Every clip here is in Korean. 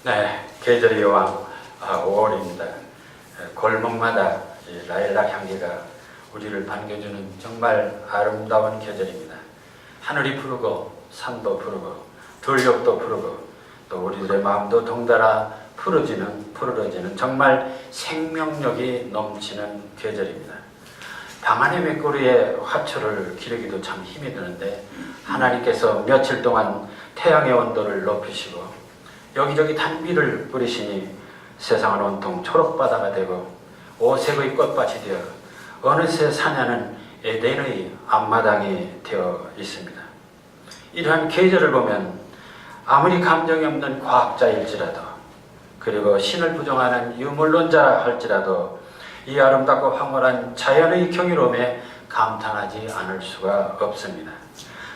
네, 계절의 여왕 5월입니다. 골목마다 이 라일락 향기가 우리를 반겨주는 정말 아름다운 계절입니다. 하늘이 푸르고 산도 푸르고 들녘도 푸르고 또 우리들의 마음도 덩달아 푸르러지는 정말 생명력이 넘치는 계절입니다. 방 안의 맥거리에 화초를 기르기도 참 힘이 드는데 하나님께서 며칠 동안 태양의 온도를 높이시고 여기저기 단비를 뿌리시니 세상은 온통 초록바다가 되고 오색의 꽃밭이 되어 어느새 사냐는 에덴의 앞마당이 되어 있습니다. 이러한 계절을 보면 아무리 감정이 없는 과학자일지라도 그리고 신을 부정하는 유물론자 할지라도 이 아름답고 황홀한 자연의 경이로움에 감탄하지 않을 수가 없습니다.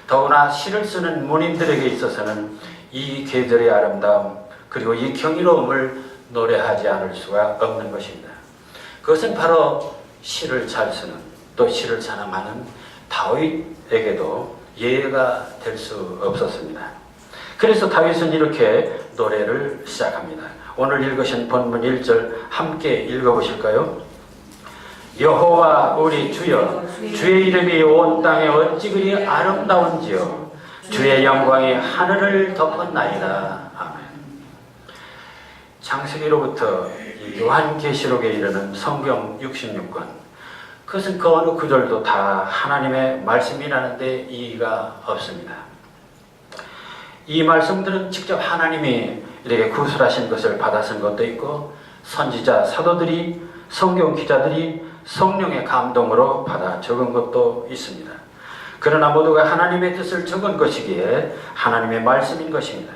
더구나 시를 쓰는 문인들에게 있어서는 이 계절의 아름다움 그리고 이 경이로움을 노래하지 않을 수가 없는 것입니다. 그것은 바로 시를 잘 쓰는 또 시를 사랑하는 다윗에게도 예외가 될 수 없었습니다. 그래서 다윗은 이렇게 노래를 시작합니다. 오늘 읽으신 본문 1절 함께 읽어보실까요? 여호와 우리 주여, 주의 이름이 온 땅에 어찌 그리 아름다운지요, 주의 영광이 하늘을 덮었나이다. 아멘. 창세기로부터 요한계시록에 이르는 성경 66권, 그것은 그 어느 구절도 다 하나님의 말씀이라는 데 이의가 없습니다. 이 말씀들은 직접 하나님이 이렇게 구술하신 것을 받아 쓴 것도 있고 선지자, 사도들이, 성경 기자들이 성령의 감동으로 받아 적은 것도 있습니다. 그러나 모두가 하나님의 뜻을 적은 것이기에 하나님의 말씀인 것입니다.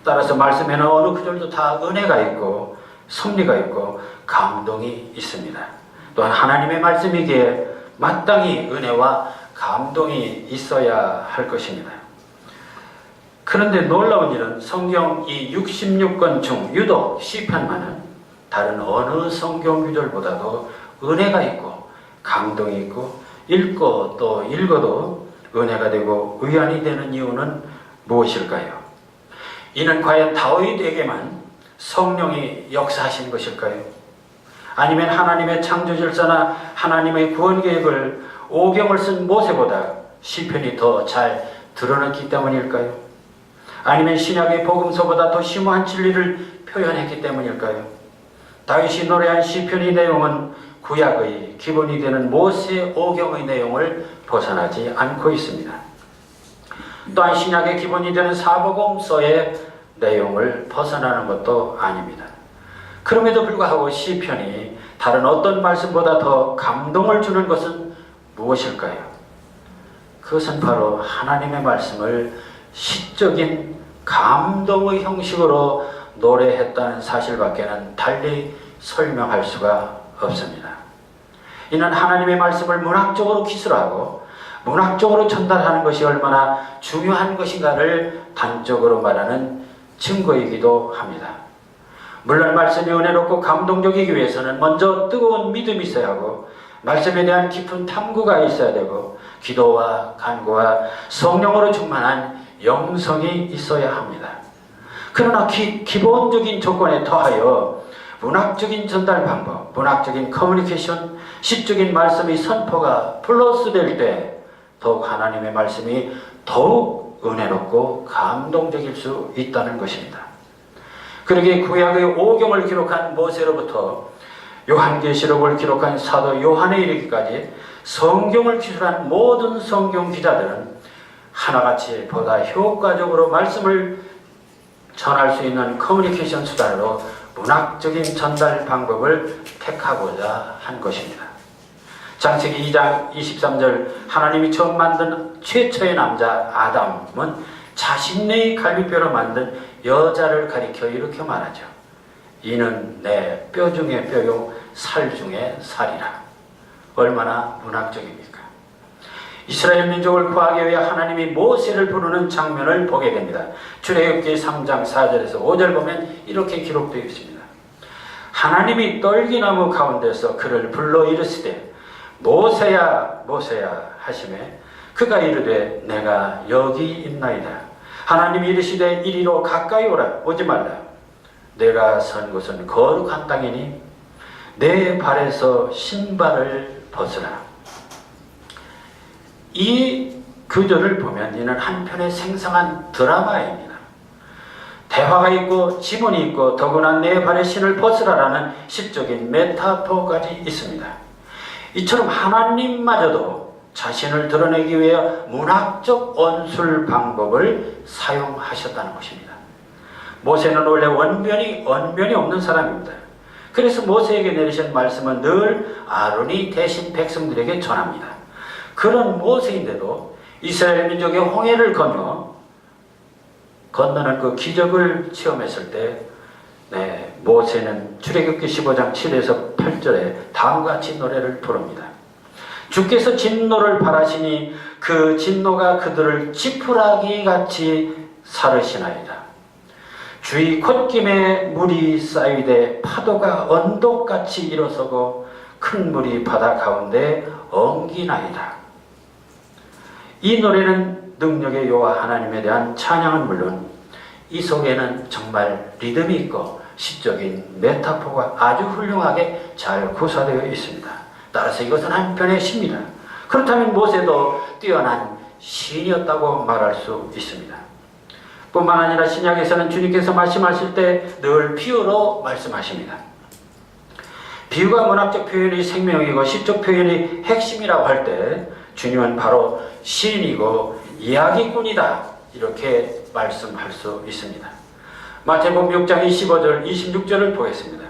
따라서 말씀에는 어느 구절도 다 은혜가 있고 섭리가 있고 감동이 있습니다. 또한 하나님의 말씀이기에 마땅히 은혜와 감동이 있어야 할 것입니다. 그런데 놀라운 일은 성경 이 66권 중 유독 시편만은 다른 어느 성경 구절보다도 은혜가 있고 감동이 있고 읽고 또 읽어도 은혜가 되고 의안이 되는 이유는 무엇일까요? 이는 과연 다윗에게만 성령이 역사하신 것일까요? 아니면 하나님의 창조질서나 하나님의 구원계획을 오경을 쓴 모세보다 시편이 더 잘 드러났기 때문일까요? 아니면 신약의 복음서보다 더 심오한 진리를 표현했기 때문일까요? 다윗이 노래한 시편의 내용은 구약의 기본이 되는 모세 오경의 내용을 벗어나지 않고 있습니다. 또한 신약의 기본이 되는 사복음서의 내용을 벗어나는 것도 아닙니다. 그럼에도 불구하고 시편이 다른 어떤 말씀보다 더 감동을 주는 것은 무엇일까요? 그것은 바로 하나님의 말씀을 시적인 감동의 형식으로 노래했다는 사실밖에는 달리 설명할 수가 없습니다. 이는 하나님의 말씀을 문학적으로 기술하고 문학적으로 전달하는 것이 얼마나 중요한 것인가를 단적으로 말하는 증거이기도 합니다. 물론 말씀이 은혜롭고 감동적이기 위해서는 먼저 뜨거운 믿음이 있어야 하고 말씀에 대한 깊은 탐구가 있어야 되고 기도와 간구와 성령으로 충만한 영성이 있어야 합니다. 그러나 기본적인 조건에 더하여 문학적인 전달 방법, 문학적인 커뮤니케이션, 시적인 말씀의 선포가 플러스 될 때 더욱 하나님의 말씀이 더욱 은혜롭고 감동적일 수 있다는 것입니다. 그러기에 구약의 오경을 기록한 모세로부터 요한계시록을 기록한 사도 요한에 이르기까지 성경을 기술한 모든 성경 기자들은 하나같이 보다 효과적으로 말씀을 전할 수 있는 커뮤니케이션 수단으로 문학적인 전달 방법을 택하고자 한 것입니다. 창세기 2장 23절 하나님이 처음 만든 최초의 남자 아담은 자신의 갈비뼈로 만든 여자를 가리켜 이렇게 말하죠. 이는 내 뼈 중에 뼈요 살 중에 살이라. 얼마나 문학적입니까? 이스라엘 민족을 구하기 위해 하나님이 모세를 부르는 장면을 보게 됩니다. 출애굽기 3장 4절에서 5절 보면 이렇게 기록되어 있습니다. 하나님이 떨기나무 가운데서 그를 불러 이르시되 모세야 모세야 하시매 그가 이르되 내가 여기 있나이다. 하나님이 이르시되 이리로 가까이 오라 오지 말라. 내가 선 곳은 거룩한 땅이니 내 발에서 신발을 벗으라. 이 구절을 보면 이는 한편의 생생한 드라마입니다. 대화가 있고 지문이 있고 더구나 내 발에 신을 벗으라라는 시적인 메타포까지 있습니다. 이처럼 하나님마저도 자신을 드러내기 위해 문학적 언술 방법을 사용하셨다는 것입니다. 모세는 원래 언변이 없는 사람입니다. 그래서 모세에게 내리신 말씀은 늘 아론이 대신 백성들에게 전합니다. 그런 모세인데도 이스라엘 민족의 홍해를 건너는 그 기적을 체험했을 때 모세는 출애굽기 15장 7에서 8절에 다음과 같이 노래를 부릅니다. 주께서 진노를 바라시니 그 진노가 그들을 지푸라기 같이 사르시나이다. 주의 콧김에 물이 쌓이되 파도가 언덕같이 일어서고 큰 물이 바다 가운데 엉기나이다. 이 노래는 능력의 여호와 하나님에 대한 찬양은 물론 이 속에는 정말 리듬이 있고 시적인 메타포가 아주 훌륭하게 잘 구사되어 있습니다. 따라서 이것은 한편의 시입니다. 그렇다면 모세도 뛰어난 시인이었다고 말할 수 있습니다. 뿐만 아니라 신약에서는 주님께서 말씀하실 때 늘 비유로 말씀하십니다. 비유가 문학적 표현이 생명이고 시적 표현이 핵심이라고 할 때 주님은 바로 시인이고 이야기꾼이다 이렇게 말씀할 수 있습니다. 마태복음 6장 25절 26절을 보겠습니다.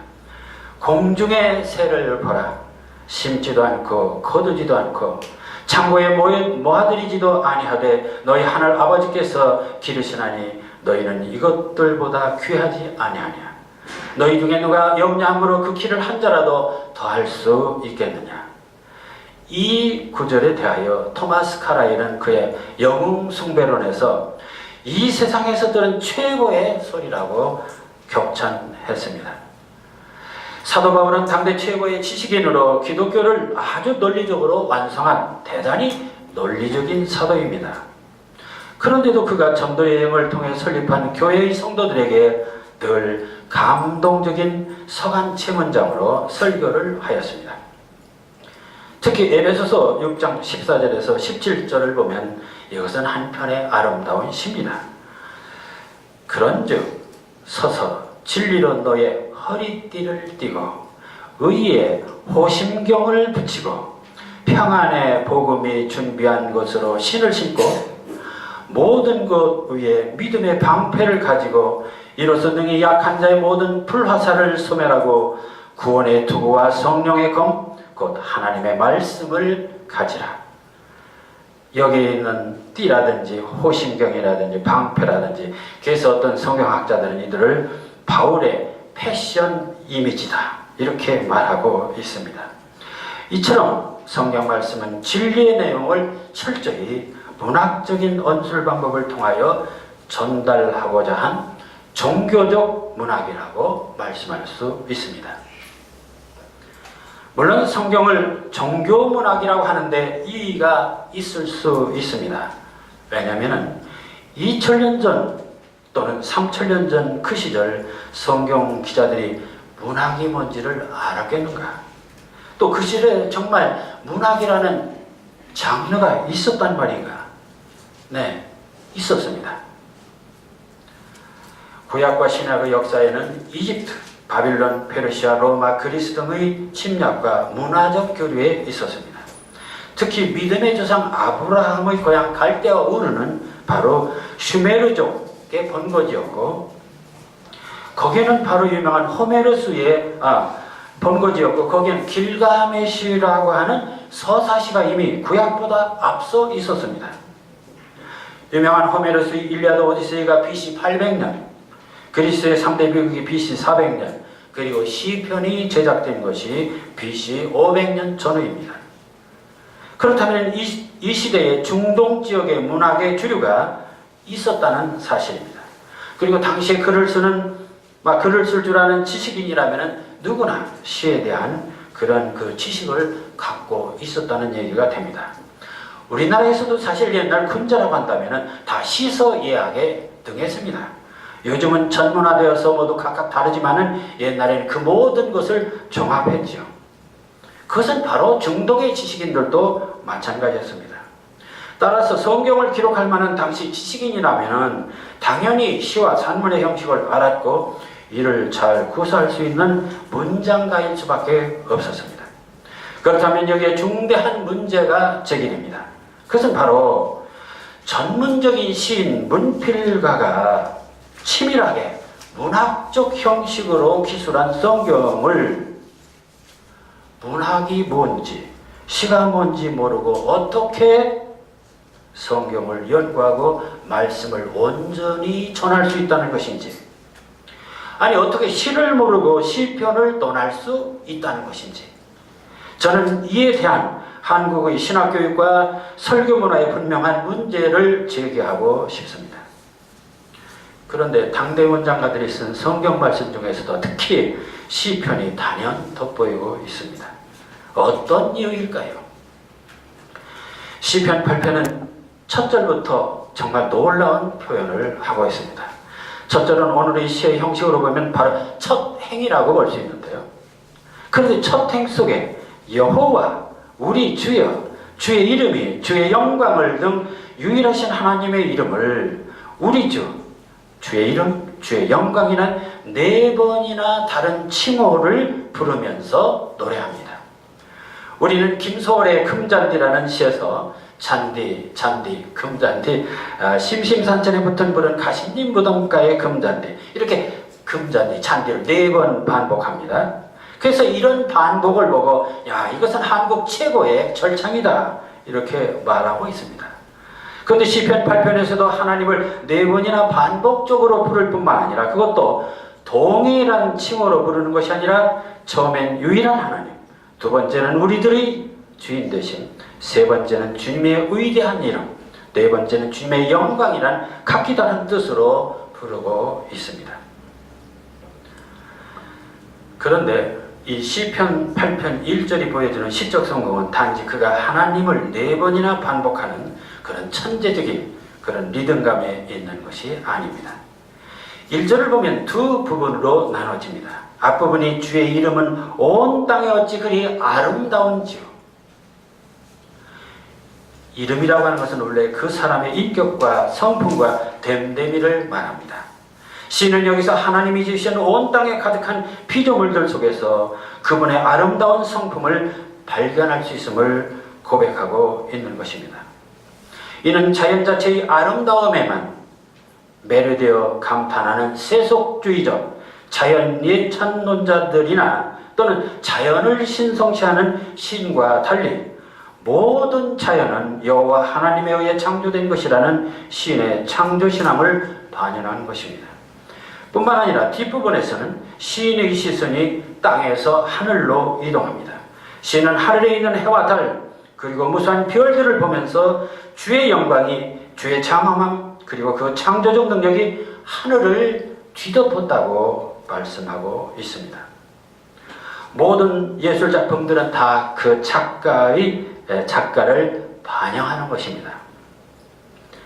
공중의 새를 보라. 심지도 않고 거두지도 않고 창고에 모아들이지도 아니하되 너희 하늘 아버지께서 기르시나니 너희는 이것들보다 귀하지 아니하냐. 너희 중에 누가 영양으로 그 키를 한 자라도 더할 수 있겠느냐. 이 구절에 대하여 토마스 카라일은 그의 영웅 숭배론에서 이 세상에서 들은 최고의 소리라고 격찬했습니다. 사도 바울은 당대 최고의 지식인으로 기독교를 아주 논리적으로 완성한 대단히 논리적인 사도입니다. 그런데도 그가 전도 여행을 통해 설립한 교회의 성도들에게 늘 감동적인 서간 체문장으로 설교를 하였습니다. 특히 에베소서 6장 14절에서 17절을 보면 이것은 한편의 아름다운 시입니다. 그런즉 서서 진리로 너의 허리띠를 띠고 의에 호심경을 붙이고 평안의 복음이 준비한 것으로 신을 신고 모든 것 위에 믿음의 방패를 가지고 이로써 능히 약한 자의 모든 불화살을 소멸하고 구원의 투구와 성령의 검 곧 하나님의 말씀을 가지라. 여기 있는 띠라든지 호심경이라든지 방패라든지 그래서 어떤 성경학자들은 이들을 바울의 패션 이미지다 이렇게 말하고 있습니다. 이처럼 성경 말씀은 진리의 내용을 철저히 문학적인 언술 방법을 통하여 전달하고자 한 종교적 문학이라고 말씀할 수 있습니다. 물론 성경을 종교문학이라고 하는데 이의가 있을 수 있습니다. 왜냐하면 2000년 전 또는 3000년 전 그 시절 성경 기자들이 문학이 뭔지를 알았겠는가? 또 그 시절에 정말 문학이라는 장르가 있었단 말인가? 네, 있었습니다. 구약과 신약의 역사에는 이집트, 바빌론, 페르시아, 로마, 그리스 등의 침략과 문화적 교류에 있었습니다. 특히 믿음의 조상 아브라함의 고향 갈대아 우르는 바로 슈메르족의 본거지였고 거기는 바로 유명한 호메로스의 본거지였고 거기는 길가메시라고 하는 서사시가 이미 구약보다 앞서 있었습니다. 유명한 호메로스의 일리아드 오디세이가 BC 800년 그리스의 3대 비극이 BC 400년 그리고 시편이 제작된 것이 BC 500년 전후입니다. 그렇다면 이 시대에 중동 지역의 문학의 주류가 있었다는 사실입니다. 그리고 당시에 글을 쓸 줄 아는 지식인이라면 누구나 시에 대한 그런 그 지식을 갖고 있었다는 얘기가 됩니다. 우리나라에서도 사실 옛날 군자라고 한다면 다 시서 예학에 등했습니다. 요즘은 전문화되어서 모두 각각 다르지만은 옛날에는 그 모든 것을 종합했죠. 그것은 바로 중동의 지식인들도 마찬가지였습니다. 따라서 성경을 기록할 만한 당시 지식인이라면 당연히 시와 산문의 형식을 알았고 이를 잘 구사할 수 있는 문장가일 수밖에 없었습니다. 그렇다면 여기에 중대한 문제가 제기됩니다. 그것은 바로 전문적인 시인 문필가가 치밀하게 문학적 형식으로 기술한 성경을 문학이 뭔지 시가 뭔지 모르고 어떻게 성경을 연구하고 말씀을 온전히 전할 수 있다는 것인지, 아니 어떻게 시를 모르고 시편을 논할 수 있다는 것인지, 저는 이에 대한 한국의 신학교육과 설교 문화의 분명한 문제를 제기하고 싶습니다. 그런데 당대 원장가들이 쓴 성경 말씀 중에서도 특히 시편이 단연 돋보이고 있습니다. 어떤 이유일까요? 시편 8편은 첫 절부터 정말 놀라운 표현을 하고 있습니다. 첫 절은 오늘의 시의 형식으로 보면 바로 첫 행이라고 볼 수 있는데요. 그런데 첫 행 속에 여호와, 우리 주여, 주의 이름이, 주의 영광을 등 유일하신 하나님의 이름을 우리 주, 주의 이름, 주의 영광이란 4번이나 다른 칭호를 부르면서 노래합니다. 우리는 김소월의 금잔디라는 시에서 잔디, 금잔디, 심심산천에 붙은 불은 가시님 무덤가의 금잔디, 이렇게 금잔디, 잔디를 4번 반복합니다. 그래서 이런 반복을 보고 야, 이것은 한국 최고의 절창이다 이렇게 말하고 있습니다. 그런데 시편 8편에서도 하나님을 4번이나 반복적으로 부를 뿐만 아니라 그것도 동일한 칭호로 부르는 것이 아니라 처음엔 유일한 하나님, 두 번째는 우리들의 주인 되신, 세 번째는 주님의 위대한 이름, 네 번째는 주님의 영광이란 각기 다른 뜻으로 부르고 있습니다. 그런데 이 시편 8편 1절이 보여주는 시적 성공은 단지 그가 하나님을 4번이나 반복하는 그런 천재적인 그런 리듬감에 있는 것이 아닙니다. 1절을 보면 두 부분으로 나눠집니다. 앞부분이 주의 이름은 온 땅에 어찌 그리 아름다운지요. 이름이라고 하는 것은 원래 그 사람의 인격과 성품과 됨됨이를 말합니다. 시는 여기서 하나님이 지으신 온 땅에 가득한 피조물들 속에서 그분의 아름다운 성품을 발견할 수 있음을 고백하고 있는 것입니다. 이는 자연 자체의 아름다움에만 매료되어 감탄하는 세속주의적 자연 예찬론자들이나 또는 자연을 신성시하는 시인과 달리 모든 자연은 여호와 하나님에 의해 창조된 것이라는 시인의 창조신앙을 반영한 것입니다. 뿐만 아니라 뒷부분에서는 시인의 시선이 땅에서 하늘로 이동합니다. 시인은 하늘에 있는 해와 달 그리고 무수한 별들을 보면서 주의 영광이, 주의 장엄함 그리고 그 창조적 능력이 하늘을 뒤덮었다고 말씀하고 있습니다. 모든 예술작품들은 다 그 작가를 반영하는 것입니다.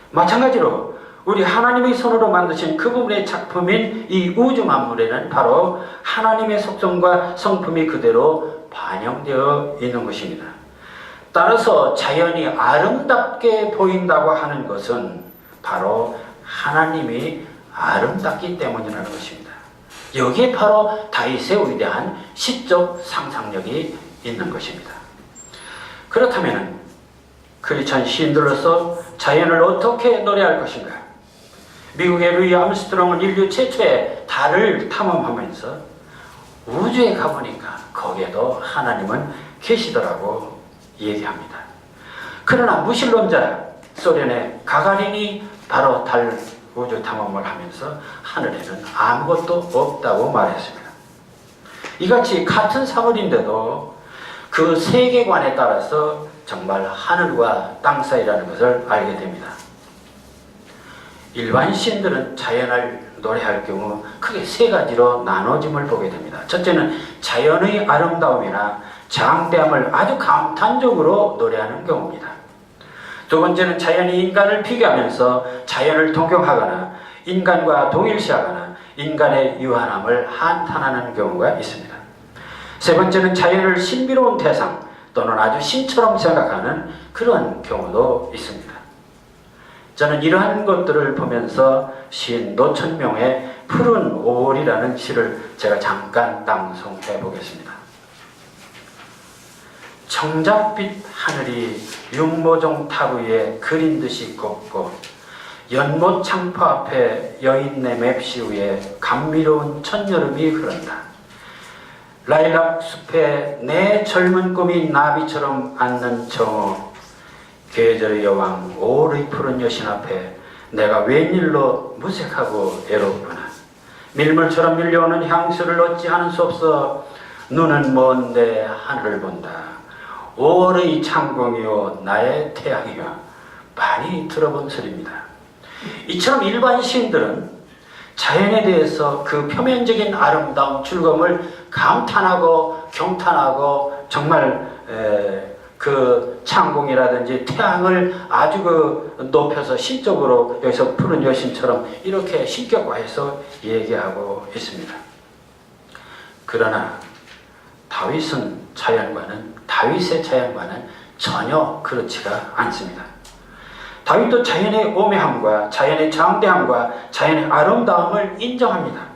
마찬가지로 우리 하나님의 손으로 만드신 그분의 작품인 이 우주 만물에는 바로 하나님의 속성과 성품이 그대로 반영되어 있는 것입니다. 따라서 자연이 아름답게 보인다고 하는 것은 바로 하나님이 아름답기 때문이라는 것입니다. 여기에 바로 다윗의 위대한 시적 상상력이 있는 것입니다. 그렇다면 크리스천 시인들로서 자연을 어떻게 노래할 것인가? 미국의 루이 암스트롱은 인류 최초의 달을 탐험하면서 우주에 가보니까 거기에도 하나님은 계시더라고 얘기합니다. 그러나 무신론자 소련의 가가린이 바로 달 우주 탐험을 하면서 하늘에는 아무것도 없다고 말했습니다. 이같이 같은 사물인데도 그 세계관에 따라서 정말 하늘과 땅 사이라는 것을 알게 됩니다. 일반 시인들은 자연을 노래할 경우 크게 3가지로 나눠짐을 보게 됩니다. 첫째는 자연의 아름다움이나 장대함을 아주 감탄적으로 노래하는 경우입니다. 두 번째는 자연이 인간을 비교하면서 자연을 동경하거나 인간과 동일시하거나 인간의 유한함을 한탄하는 경우가 있습니다. 세 번째는 자연을 신비로운 대상 또는 아주 신처럼 생각하는 그런 경우도 있습니다. 저는 이러한 것들을 보면서 시인 노천명의 푸른 5월이라는 시를 제가 잠깐 낭송해 보겠습니다. 청작빛 하늘이 육모종 탑 위에 그린 듯이 곱고 연못 창포 앞에 여인네 맵시 위에 감미로운 첫여름이 흐른다. 라일락 숲에 내 젊은 꿈이 나비처럼 앉는 정오, 계절의 여왕 오르이 푸른 여신 앞에 내가 웬일로 무색하고 애롭구나. 밀물처럼 밀려오는 향수를 어찌하는 수 없어 눈은 먼데 하늘을 본다. 5월의 창공이요 나의 태양이요. 많이 들어본 소리입니다. 이처럼 일반 시인들은 자연에 대해서 그 표면적인 아름다움, 즐거움을 감탄하고 경탄하고 정말 그 창공이라든지 태양을 아주 높여서 신적으로 여기서 푸른 여신처럼 이렇게 신격화해서 얘기하고 있습니다. 그러나 다윗의 자연과는 전혀 그렇지가 않습니다. 다윗도 자연의 오묘함과 자연의 장대함과 자연의 아름다움을 인정합니다.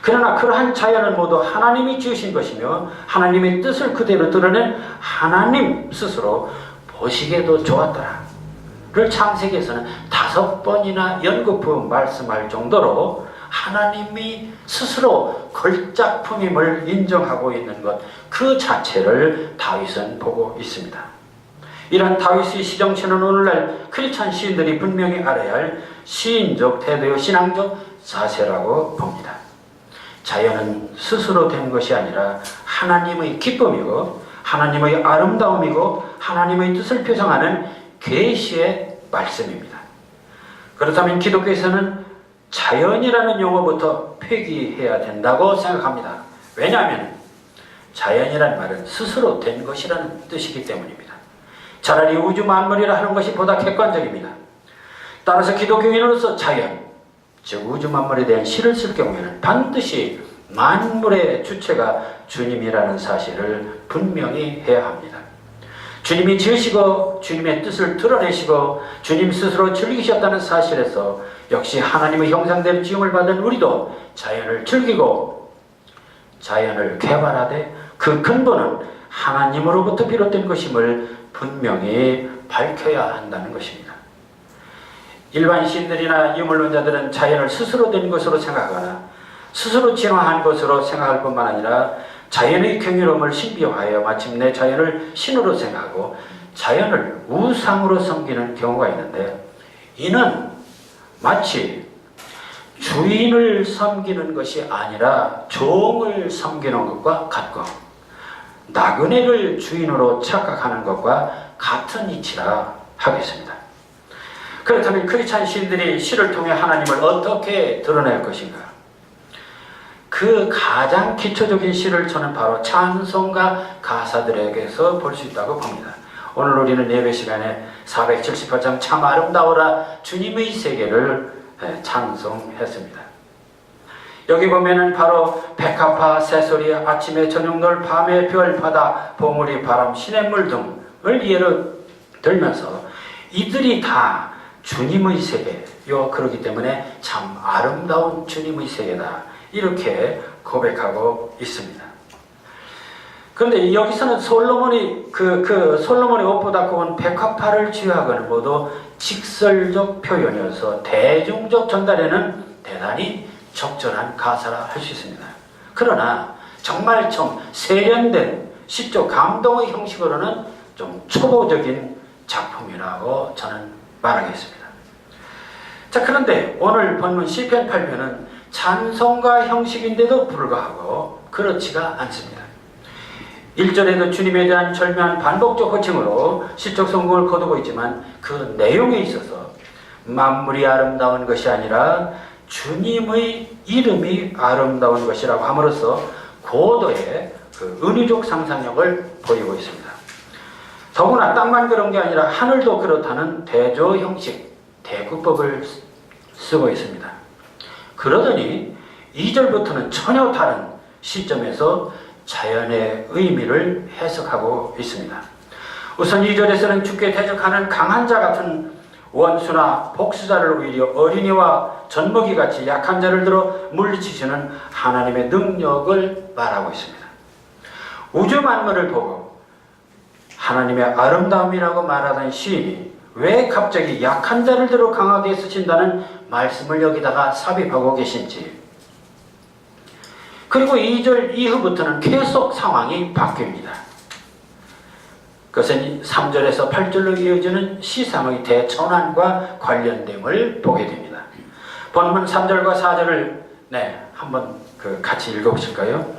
그러나 그러한 자연은 모두 하나님이 지으신 것이며 하나님의 뜻을 그대로 드러낸 하나님 스스로 보시기에도 좋았더라를 창세기에서는 5번이나 연거푸 말씀할 정도로 하나님이 스스로 걸작품임을 인정하고 있는 것 그 자체를 다윗은 보고 있습니다. 이러한 다윗의 시정치는 오늘날 크리스찬 시인들이 분명히 알아야 할 시인적 태도요 신앙적 자세라고 봅니다. 자연은 스스로 된 것이 아니라 하나님의 기쁨이고 하나님의 아름다움이고 하나님의 뜻을 표상하는 계시의 말씀입니다. 그렇다면 기독교에서는 자연이라는 용어부터 폐기해야 된다고 생각합니다. 왜냐하면 자연이라는 말은 스스로 된 것이라는 뜻이기 때문입니다. 차라리 우주 만물이라 하는 것이 보다 객관적입니다. 따라서 기독교인으로서 자연, 즉 우주 만물에 대한 시를 쓸 경우에는 반드시 만물의 주체가 주님이라는 사실을 분명히 해야 합니다. 주님이 지으시고 주님의 뜻을 드러내시고 주님 스스로 즐기셨다는 사실에서 역시 하나님의 형상대로 지음을 받은 우리도 자연을 즐기고 자연을 개발하되 그 근본은 하나님으로부터 비롯된 것임을 분명히 밝혀야 한다는 것입니다. 일반 시인들이나 유물론자들은 자연을 스스로 된 것으로 생각하거나 스스로 진화한 것으로 생각할 뿐만 아니라 자연의 경이로움을 신비화하여 마침내 자연을 신으로 생각하고 자연을 우상으로 섬기는 경우가 있는데, 이는 마치 주인을 섬기는 것이 아니라 종을 섬기는 것과 같고 나그네를 주인으로 착각하는 것과 같은 이치라 하겠습니다. 그렇다면 크리스찬 시인들이 시를 통해 하나님을 어떻게 드러낼 것인가? 그 가장 기초적인 시를 저는 바로 찬송가 가사들에게서 볼 수 있다고 봅니다. 오늘 우리는 예배 시간에 478장 참 아름다워라 주님의 세계를 찬송했습니다. 여기 보면은 바로 백합화, 새소리, 아침에 저녁놀, 밤에 별, 바다, 봉우리, 바람, 시냇물 등을 예로 들면서 이들이 다 주님의 세계요, 그렇기 때문에 참 아름다운 주님의 세계다, 이렇게 고백하고 있습니다. 그런데 여기서는 솔로몬이 솔로몬의 옷보다 고운 백합화를 취하고는 모두 직설적 표현이어서 대중적 전달에는 대단히 적절한 가사라 할 수 있습니다. 그러나 정말 좀 세련된 시적 감동의 형식으로는 좀 초보적인 작품이라고 저는 말하겠습니다. 자, 그런데 오늘 본문 시편 8편은 찬송가 형식인데도 불구하고 그렇지가 않습니다. 1절에도 주님에 대한 절묘한 반복적 호칭으로 시적 성공을 거두고 있지만 그 내용에 있어서 만물이 아름다운 것이 아니라 주님의 이름이 아름다운 것이라고 함으로써 고도의 그 은유적 상상력을 보이고 있습니다. 더구나 땅만 그런 게 아니라 하늘도 그렇다는 대조 형식, 대구법을 쓰고 있습니다. 그러더니 2절부터는 전혀 다른 시점에서 자연의 의미를 해석하고 있습니다. 우선 2절에서는 주께 대적하는 강한 자 같은 원수나 복수자를 오히려 어린이와 젖먹이 같이 약한 자를 들어 물리치시는 하나님의 능력을 말하고 있습니다. 우주 만물을 보고 하나님의 아름다움이라고 말하던 시인이 왜 갑자기 약한 자를 들어 강하게 쓰신다는 말씀을 여기다가 삽입하고 계신지, 그리고 2절 이후부터는 계속 상황이 바뀝니다. 그것은 3절에서 8절로 이어지는 시상의 대천환과 관련됨을 보게 됩니다. 본문 3절과 4절을 한번 같이 읽어보실까요?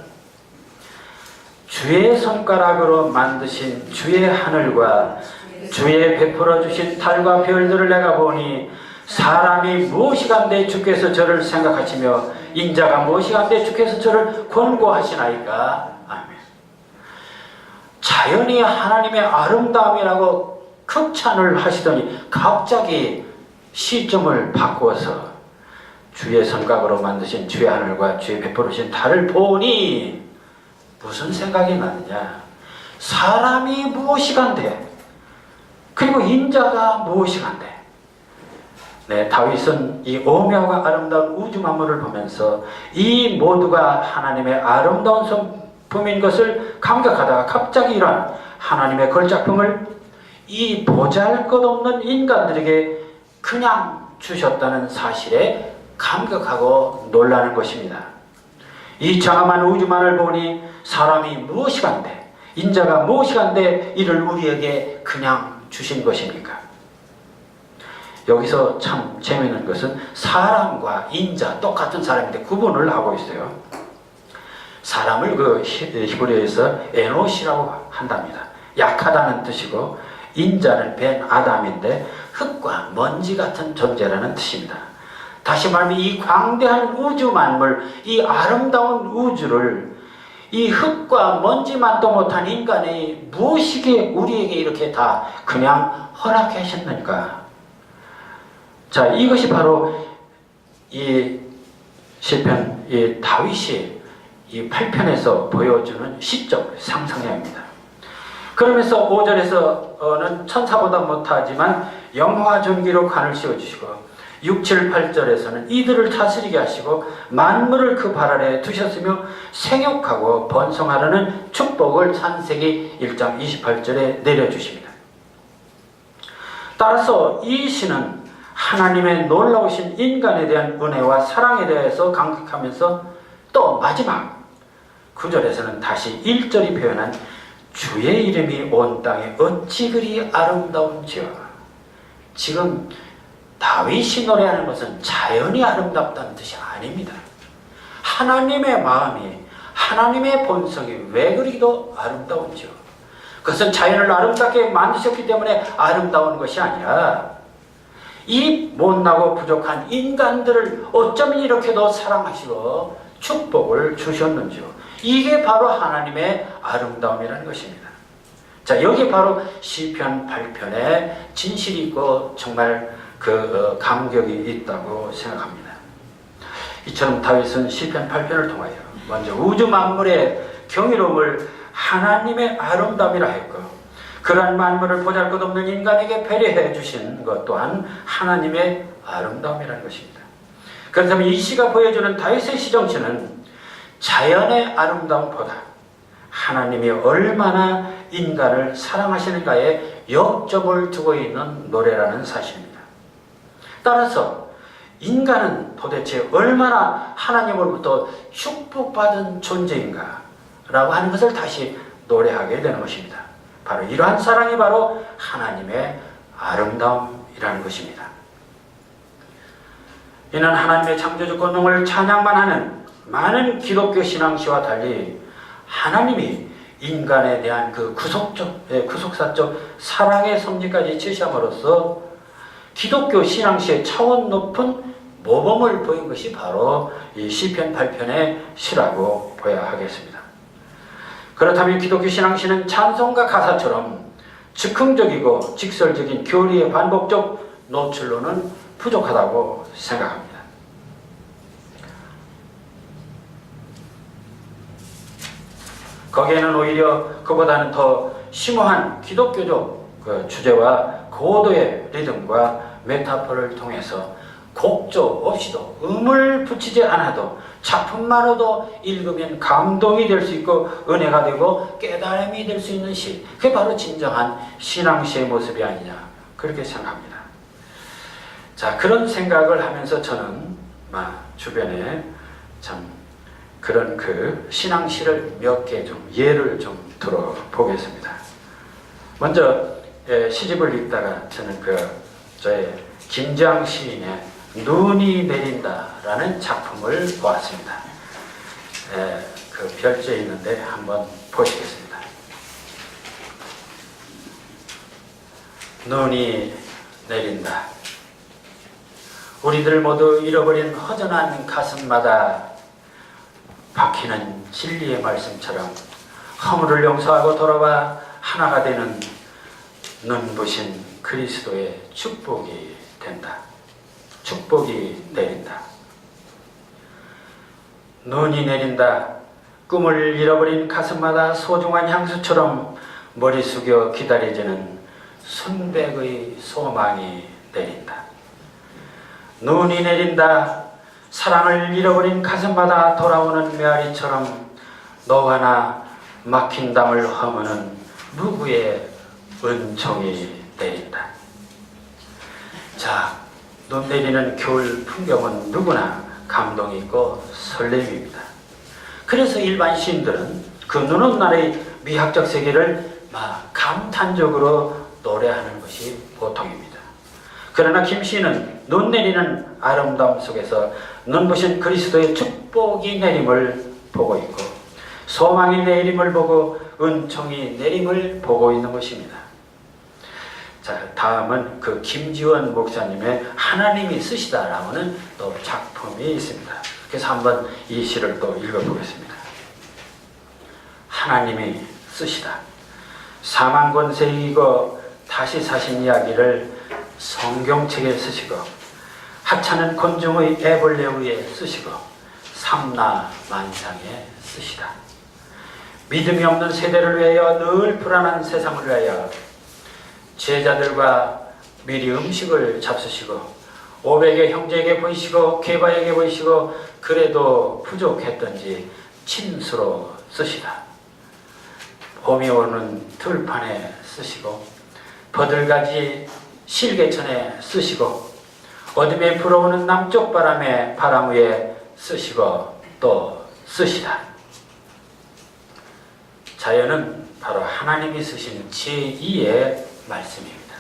주의 손가락으로 만드신 주의 하늘과 주의 베풀어 주신 달과 별들을 내가 보니 사람이 무엇이간데 주께서 저를 생각하시며 인자가 무엇이간데 주께서 저를 권고하시나이까. 아멘. 자연이 하나님의 아름다움이라고 극찬을 하시더니 갑자기 시점을 바꾸어서 주의 손각으로 만드신 주의 하늘과 주의 베풀어 주신 달을 보니 무슨 생각이 나느냐? 사람이 무엇이간데, 그리고 인자가 무엇이간데. 다윗은 이 오묘하고 아름다운 우주 만물을 보면서 이 모두가 하나님의 아름다운 성품인 것을 감격하다가 갑자기 이러한 하나님의 걸작품을 이 보잘것없는 인간들에게 그냥 주셨다는 사실에 감격하고 놀라는 것입니다. 이 장엄한 우주만을 보니 사람이 무엇이간데, 인자가 무엇이간데 이를 우리에게 그냥 주신 것입니까? 여기서 참 재미있는 것은 사람과 인자, 똑같은 사람인데 구분을 하고 있어요. 사람을 히브리어에서 에노시라고 한답니다. 약하다는 뜻이고, 인자는 벤 아담인데 흙과 먼지 같은 존재라는 뜻입니다. 다시 말하면 이 광대한 우주 만물, 이 아름다운 우주를 이 흙과 먼지만도 못한 인간이 무엇이기에 우리에게 이렇게 다 그냥 허락하셨는가? 자, 이것이 바로 이 시편, 이 다윗이 이 8편에서 보여주는 시점, 상상력입니다. 그러면서 5절에서는 천사보다 못하지만 영화 존귀로 관을 씌워주시고 6, 7, 8절에서는 이들을 다스리게 하시고 만물을 그 발 아래에 두셨으며 생육하고 번성하라는 축복을 창세기 1장 28절에 내려주십니다. 따라서 이 시는 하나님의 놀라우신 인간에 대한 은혜와 사랑에 대해서 감격하면서 또 마지막 9절에서는 다시 1절이 표현한 주의 이름이 온 땅에 어찌 그리 아름다운지요. 지금 다윗이 노래하는 것은 자연이 아름답다는 뜻이 아닙니다. 하나님의 마음이, 하나님의 본성이 왜 그리도 아름다운지요. 그것은 자연을 아름답게 만드셨기 때문에 아름다운 것이 아니라 이 못나고 부족한 인간들을 어쩌면 이렇게도 사랑하시고 축복을 주셨는지요. 이게 바로 하나님의 아름다움이라는 것입니다. 자, 여기 바로 시편 8편에 진실이 있고 정말 감격이 있다고 생각합니다. 이처럼 다윗은 시편 8편을 통하여 먼저 우주 만물의 경이로움을 하나님의 아름다움이라 했고, 그러한 만물을 보잘것없는 인간에게 배려해 주신 것 또한 하나님의 아름다움이라는 것입니다. 그렇다면 이 시가 보여주는 다윗의 시정치는 자연의 아름다움보다 하나님이 얼마나 인간을 사랑하시는가에 역점을 두고 있는 노래라는 사실입니다. 따라서 인간은 도대체 얼마나 하나님으로부터 축복받은 존재인가 라고 하는 것을 다시 노래하게 되는 것입니다. 바로 이러한 사랑이 바로 하나님의 아름다움이라는 것입니다. 이는 하나님의 창조주 권능을 찬양만 하는 많은 기독교 신앙시와 달리 하나님이 인간에 대한 그 구속사적 사랑의 성질까지 제시함으로써 기독교 신앙시의 차원 높은 모범을 보인 것이 바로 이 시편 8편의 시라고 보아야 하겠습니다. 그렇다면 기독교 신앙시는 찬송가 가사처럼 즉흥적이고 직설적인 교리의 반복적 노출로는 부족하다고 생각합니다. 거기에는 오히려 그보다는 더 심오한 기독교적 그 주제와 고도의 리듬과 메타포를 통해서 곡조 없이도 음을 붙이지 않아도 작품만으로도 읽으면 감동이 될 수 있고 은혜가 되고 깨달음이 될 수 있는 시, 그게 바로 진정한 신앙시의 모습이 아니냐, 그렇게 생각합니다. 자, 그런 생각을 하면서 저는 주변에 참 그런 그 신앙시를 몇 개 좀 예를 좀 들어보겠습니다. 먼저 시집을 읽다가 저는 저의 김장 시인의 눈이 내린다라는 작품을 보았습니다. 그 별지에 있는데 한번 보시겠습니다. 눈이 내린다. 우리들 모두 잃어버린 허전한 가슴마다 박히는 진리의 말씀처럼 허물을 용서하고 돌아와 하나가 되는 눈부신 그리스도의 축복이 된다. 축복이 내린다. 눈이 내린다. 꿈을 잃어버린 가슴마다 소중한 향수처럼 머리 숙여 기다려지는 순백의 소망이 내린다. 눈이 내린다. 사랑을 잃어버린 가슴마다 돌아오는 메아리처럼 너와 나 막힌 담을 허무는 누구의 은총이 내린다. 자, 눈 내리는 겨울 풍경은 누구나 감동이 있고 설렘입니다. 그래서 일반 시인들은 그 눈 오는 날의 미학적 세계를 감탄적으로 노래하는 것이 보통입니다. 그러나 김 시인은 눈 내리는 아름다움 속에서 눈부신 그리스도의 축복이 내림을 보고 있고 소망이 내림을 보고 은총이 내림을 보고 있는 것입니다. 자, 다음은 그 김지원 목사님의 하나님이 쓰시다라는 또 작품이 있습니다. 그래서 한번 이 시를 또 읽어보겠습니다. 하나님이 쓰시다. 사망권세에 이거 다시 사신 이야기를 성경책에 쓰시고 하찮은 곤충의 애벌레 위에 쓰시고 삼라만상에 쓰시다. 믿음이 없는 세대를 위하여 늘 불안한 세상을 위하여 제자들과 미리 음식을 잡수시고 500의 형제에게 보이시고 계바에게 보이시고 그래도 부족했던지 침수로 쓰시다. 봄이 오는 들판에 쓰시고 버들가지 실개천에 쓰시고 어둠에 불어오는 남쪽 바람에 바람 위에 쓰시고 또 쓰시다. 자연은 바로 하나님이 쓰신 제2의 말씀입니다.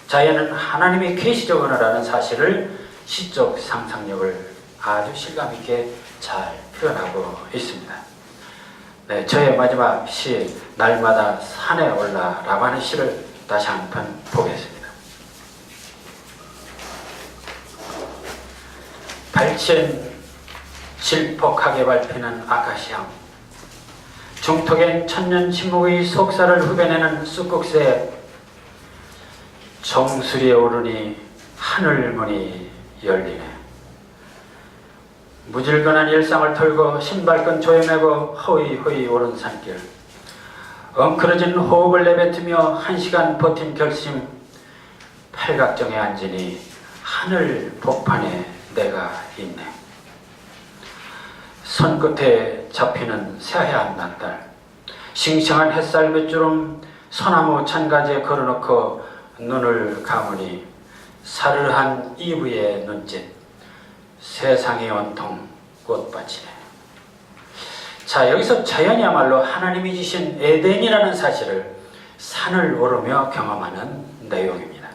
자연은 하나님의 계시적 언어라는 사실을 시적 상상력을 아주 실감있게 잘 표현하고 있습니다. 네, 저의 마지막 시 날마다 산에 올라라고 하는 시를 다시 한번 보겠습니다. 발친 질퍽하게 밟히는 아카시향, 중턱엔 천년 침묵의 속살을 흡여내는 쑥국새, 정수리에 오르니 하늘문이 열리네. 무질건한 일상을 털고 신발끈 조여매고 허이허이 오른 산길, 엉클어진 호흡을 내뱉으며 1시간 버틴 결심, 팔각정에 앉으니 하늘 복판에 내가 있네. 손끝에 잡히는 새하얀 낫달, 싱싱한 햇살 몇 주름 소나무 찬가지에 걸어놓고 눈을 감으니 사르르한 이브의 눈짓, 세상이 온통 꽃밭이네. 자, 여기서 자연이야말로 하나님이 지신 에덴이라는 사실을 산을 오르며 경험하는 내용입니다.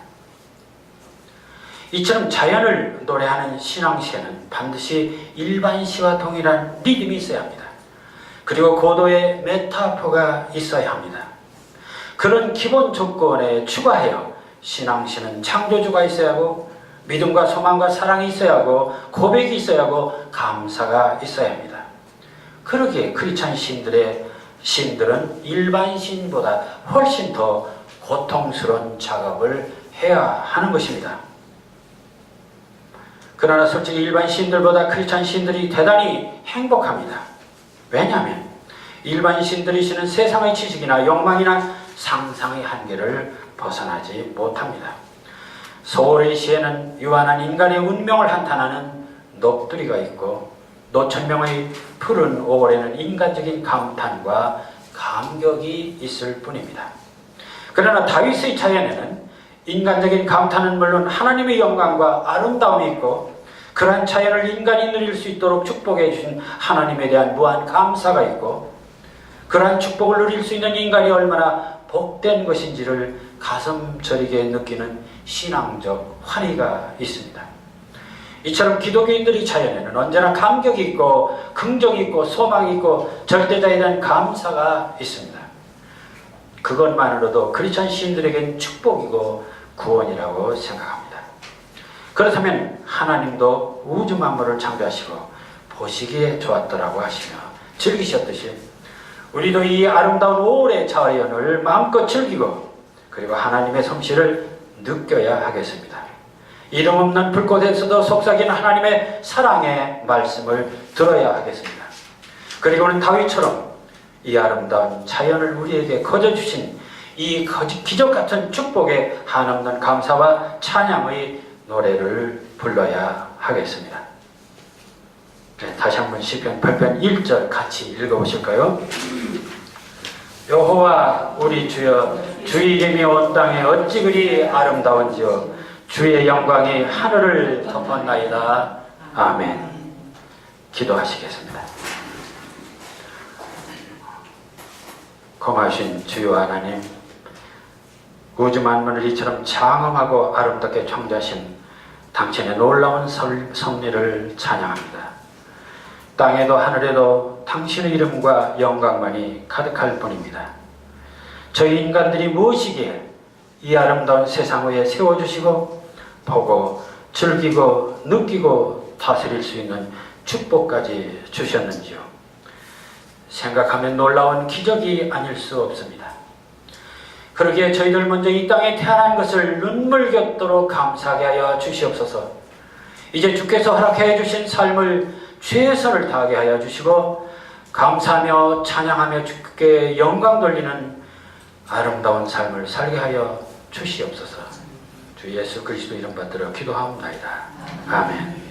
이처럼 자연을 노래하는 신앙시에는 반드시 일반 시와 동일한 리듬이 있어야 합니다. 그리고 고도의 메타포가 있어야 합니다. 그런 기본 조건에 추가하여 신앙시는 창조주가 있어야 하고 믿음과 소망과 사랑이 있어야 하고 고백이 있어야 하고 감사가 있어야 합니다. 그러기에 크리스찬 시인들은 일반 시인보다 훨씬 더 고통스러운 작업을 해야 하는 것입니다. 그러나 솔직히 일반 시인들보다 크리스찬 시인들이 대단히 행복합니다. 왜냐하면 일반 신들이 시는 세상의 지식이나 욕망이나 상상의 한계를 벗어나지 못합니다. 소홀의 시에는 유한한 인간의 운명을 한탄하는 녹두리가 있고 노천명의 푸른 오골에는 인간적인 감탄과 감격이 있을 뿐입니다. 그러나 다윗의 자연에는 인간적인 감탄은 물론 하나님의 영광과 아름다움이 있고 그러한 자연을 인간이 누릴 수 있도록 축복해 주신 하나님에 대한 무한 감사가 있고 그러한 축복을 누릴 수 있는 인간이 얼마나 복된 것인지를 가슴 저리게 느끼는 신앙적 환희가 있습니다. 이처럼 기독교인들의 자연에는 언제나 감격이 있고 긍정이 있고 소망이 있고 절대자에 대한 감사가 있습니다. 그것만으로도 크리스천 시인들에겐 축복이고 구원이라고 생각합니다. 그렇다면 하나님도 우주 만물을 창조하시고 보시기에 좋았더라고 하시며 즐기셨듯이 우리도 이 아름다운 5월의 자연을 마음껏 즐기고 그리고 하나님의 솜씨를 느껴야 하겠습니다. 이름 없는 불꽃에서도 속삭이는 하나님의 사랑의 말씀을 들어야 하겠습니다. 그리고는 다윗처럼 이 아름다운 자연을 우리에게 거저주신 이 기적같은 축복에 한없는 감사와 찬양의 노래를 불러야 하겠습니다. 네, 다시 한번 시편 8편 1절 같이 읽어보실까요? 여호와 우리 주여 주의 이름이 온 땅에 어찌 그리 아름다운지요 주의 영광이 하늘을 덮었나이다. 아멘. 기도하시겠습니다. 고마우신 주여 하나님, 우주 만물을 이처럼 장엄하고 아름답게 창조하신 당신의 놀라운 섭리를 찬양합니다. 땅에도 하늘에도 당신의 이름과 영광만이 가득할 뿐입니다. 저희 인간들이 무엇이기에 이 아름다운 세상 위에 세워주시고 보고 즐기고 느끼고 다스릴 수 있는 축복까지 주셨는지요. 생각하면 놀라운 기적이 아닐 수 없습니다. 그러기에 저희들 먼저 이 땅에 태어난 것을 눈물겹도록 감사하게 하여 주시옵소서. 이제 주께서 허락해 주신 삶을 최선을 다하게 하여 주시고 감사하며 찬양하며 주께 영광 돌리는 아름다운 삶을 살게 하여 주시옵소서. 주 예수 그리스도 이름 받들어 기도하옵나이다. 아멘.